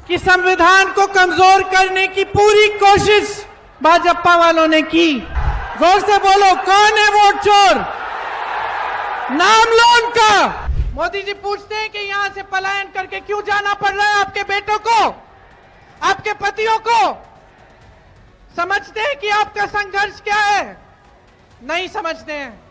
कि संविधान को कमजोर करने की पूरी कोशिश भाजपा वालों ने की। जोर से बोलो, कौन है वोट चोर? नाम लो उनका। मोदी जी पूछते हैं कि यहां से पलायन करके क्यों जाना पड़ रहा है आपके बेटों को, आपके पतियों को? समझते हैं कि आपका संघर्ष क्या है? नहीं समझते हैं।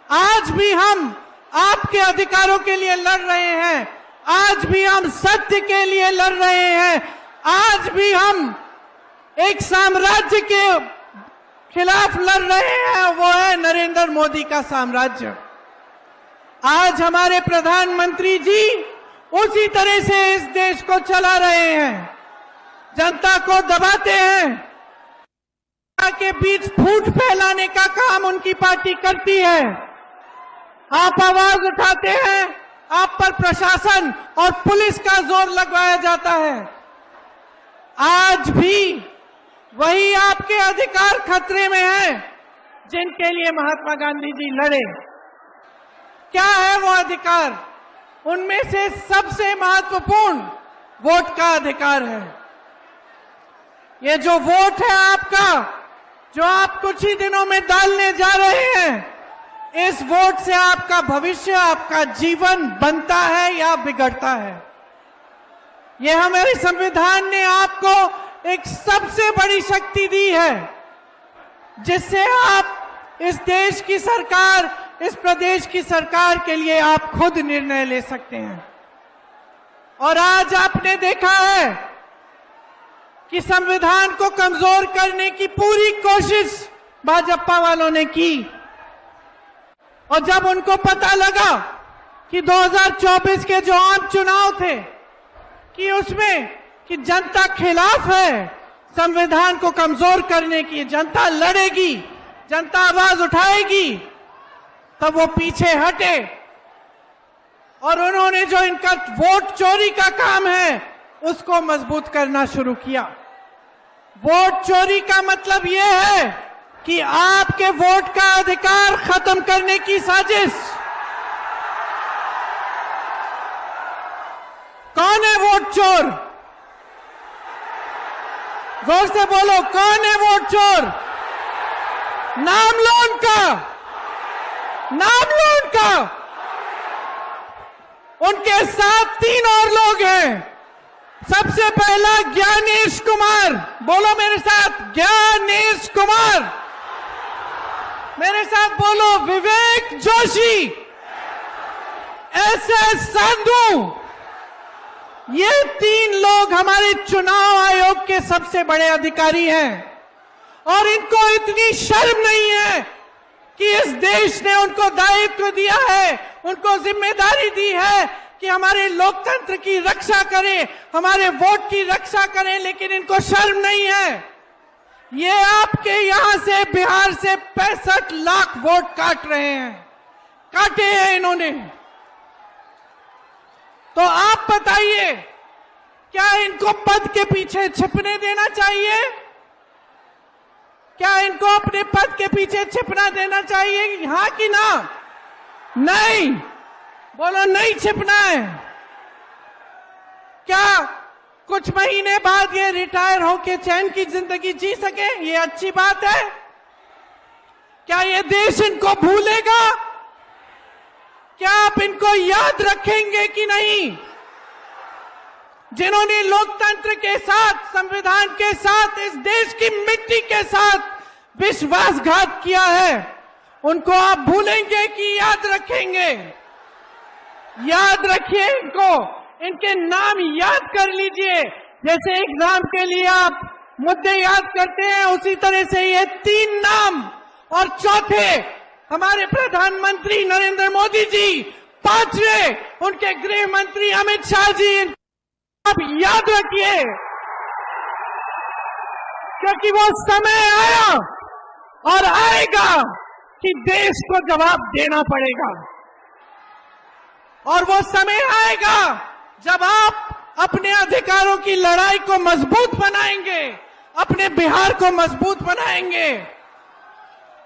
आज भी हम आपके अधिकारों के लिए लड़ रहे हैं, आज भी हम सत्य के लिए लड़ रहे हैं, आज भी हम एक साम्राज्य के खिलाफ लड़ रहे हैं, वो है नरेंद्र मोदी का साम्राज्य। आज हमारे प्रधानमंत्री जी उसी तरह से इस देश को चला रहे हैं, जनता को दबाते हैं, के बीच फूट फैलाने का काम उनकी पार्टी करती है। आप आवाज उठाते हैं, आप पर प्रशासन और पुलिस का जोर लगवाया जाता है। आज भी वही आपके अधिकार खतरे में हैं जिनके लिए महात्मा गांधी जी लड़े। क्या है वो अधिकार? उनमें से सबसे महत्वपूर्ण वोट का अधिकार है। ये जो वोट है आपका, जो आप कुछ ही दिनों में डालने जा रहे हैं, इस वोट से आपका भविष्य, आपका जीवन बनता है या बिगड़ता है। ये हमारे संविधान ने आपको एक सबसे बड़ी शक्ति दी है, जिससे आप इस देश की सरकार, इस प्रदेश की सरकार के लिए आप खुद निर्णय ले सकते हैं। और आज आपने देखा है कि संविधान को कमजोर करने की पूरी कोशिश भाजपा वालों ने की। और जब उनको पता लगा कि 2024 के जो आम चुनाव थे कि उसमें कि जनता खिलाफ है संविधान को कमजोर करने की, जनता लड़ेगी, जनता आवाज उठाएगी, तब वो पीछे हटे और उन्होंने जो इनका वोट चोरी का काम है उसको मजबूत करना शुरू किया। वोट चोरी का मतलब ये है कि आपके वोट का अधिकार खत्म करने की साजिश। कौन है वोट चोर? जोर से बोलो, कौन है वोट चोर? नाम लो उनका, नाम लो उनका। उनके साथ 3 और लोग हैं। सबसे पहला ज्ञानेश कुमार, बोलो मेरे साथ, ज्ञानेश कुमार। मेरे साथ बोलो, विवेक जोशी, SS संधू। ये 3 लोग हमारे चुनाव आयोग के सबसे बड़े अधिकारी हैं और इनको इतनी शर्म नहीं है कि इस देश ने उनको दायित्व दिया है, उनको जिम्मेदारी दी है कि हमारे लोकतंत्र की रक्षा करें, हमारे वोट की रक्षा करें, लेकिन इनको शर्म नहीं है। ये आपके यहां से, बिहार से 65 लाख वोट काट रहे हैं, काटे हैं इन्होंने। तो आप बताइए, क्या इनको पद के पीछे छिपने देना चाहिए? क्या इनको अपने पद के पीछे छिपना देना चाहिए? हाँ कि ना? नहीं। बोलो, नहीं छिपना है। क्या कुछ महीने बाद ये रिटायर होके चैन की जिंदगी जी सके? ये अच्छी बात है? क्या ये देश इनको भूलेगा? क्या आप इनको याद रखेंगे कि नहीं? जिन्होंने लोकतंत्र के साथ, संविधान के साथ, इस देश की मिट्टी के साथ विश्वासघात किया है, उनको आप भूलेंगे कि याद रखेंगे? याद रखिए इनको, इनके नाम याद कर लीजिए। जैसे एग्जाम के लिए आप मुद्दे याद करते हैं, उसी तरह से ये 3 नाम, और चौथे हमारे प्रधानमंत्री नरेंद्र मोदी जी, 5वें उनके गृह मंत्री अमित शाह जी, आप याद रखिए, क्योंकि वो समय आया और आएगा कि देश को जवाब देना पड़ेगा। और वो समय आएगा जब आप अपने अधिकारों की लड़ाई को मजबूत बनाएंगे, अपने बिहार को मजबूत बनाएंगे।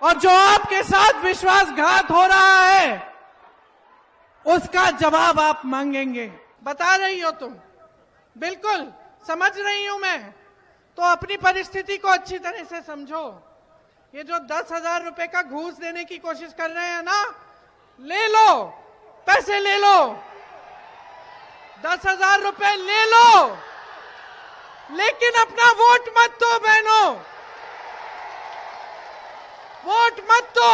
और जो आपके साथ विश्वासघात हो रहा है उसका जवाब आप मांगेंगे। बता रही हो तुम, बिल्कुल समझ रही हूं मैं, तो अपनी परिस्थिति को अच्छी तरह से समझो। ये जो 10,000 रुपए का घूस देने की कोशिश कर रहे हैं ना, ले लो, पैसे ले लो, 10,000 रुपए ले लो, लेकिन अपना वोट मत दो बहनों, वोट मत दो।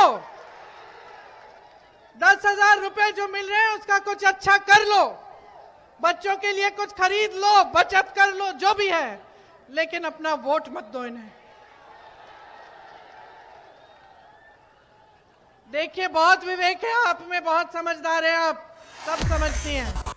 10,000 रुपए जो मिल रहे हैं उसका कुछ अच्छा कर लो, बच्चों के लिए कुछ खरीद लो, बचत कर लो, जो भी है, लेकिन अपना वोट मत दो इन्हें। देखिए बहुत विवेक है आप में, बहुत समझदार है आप, सब समझती हैं।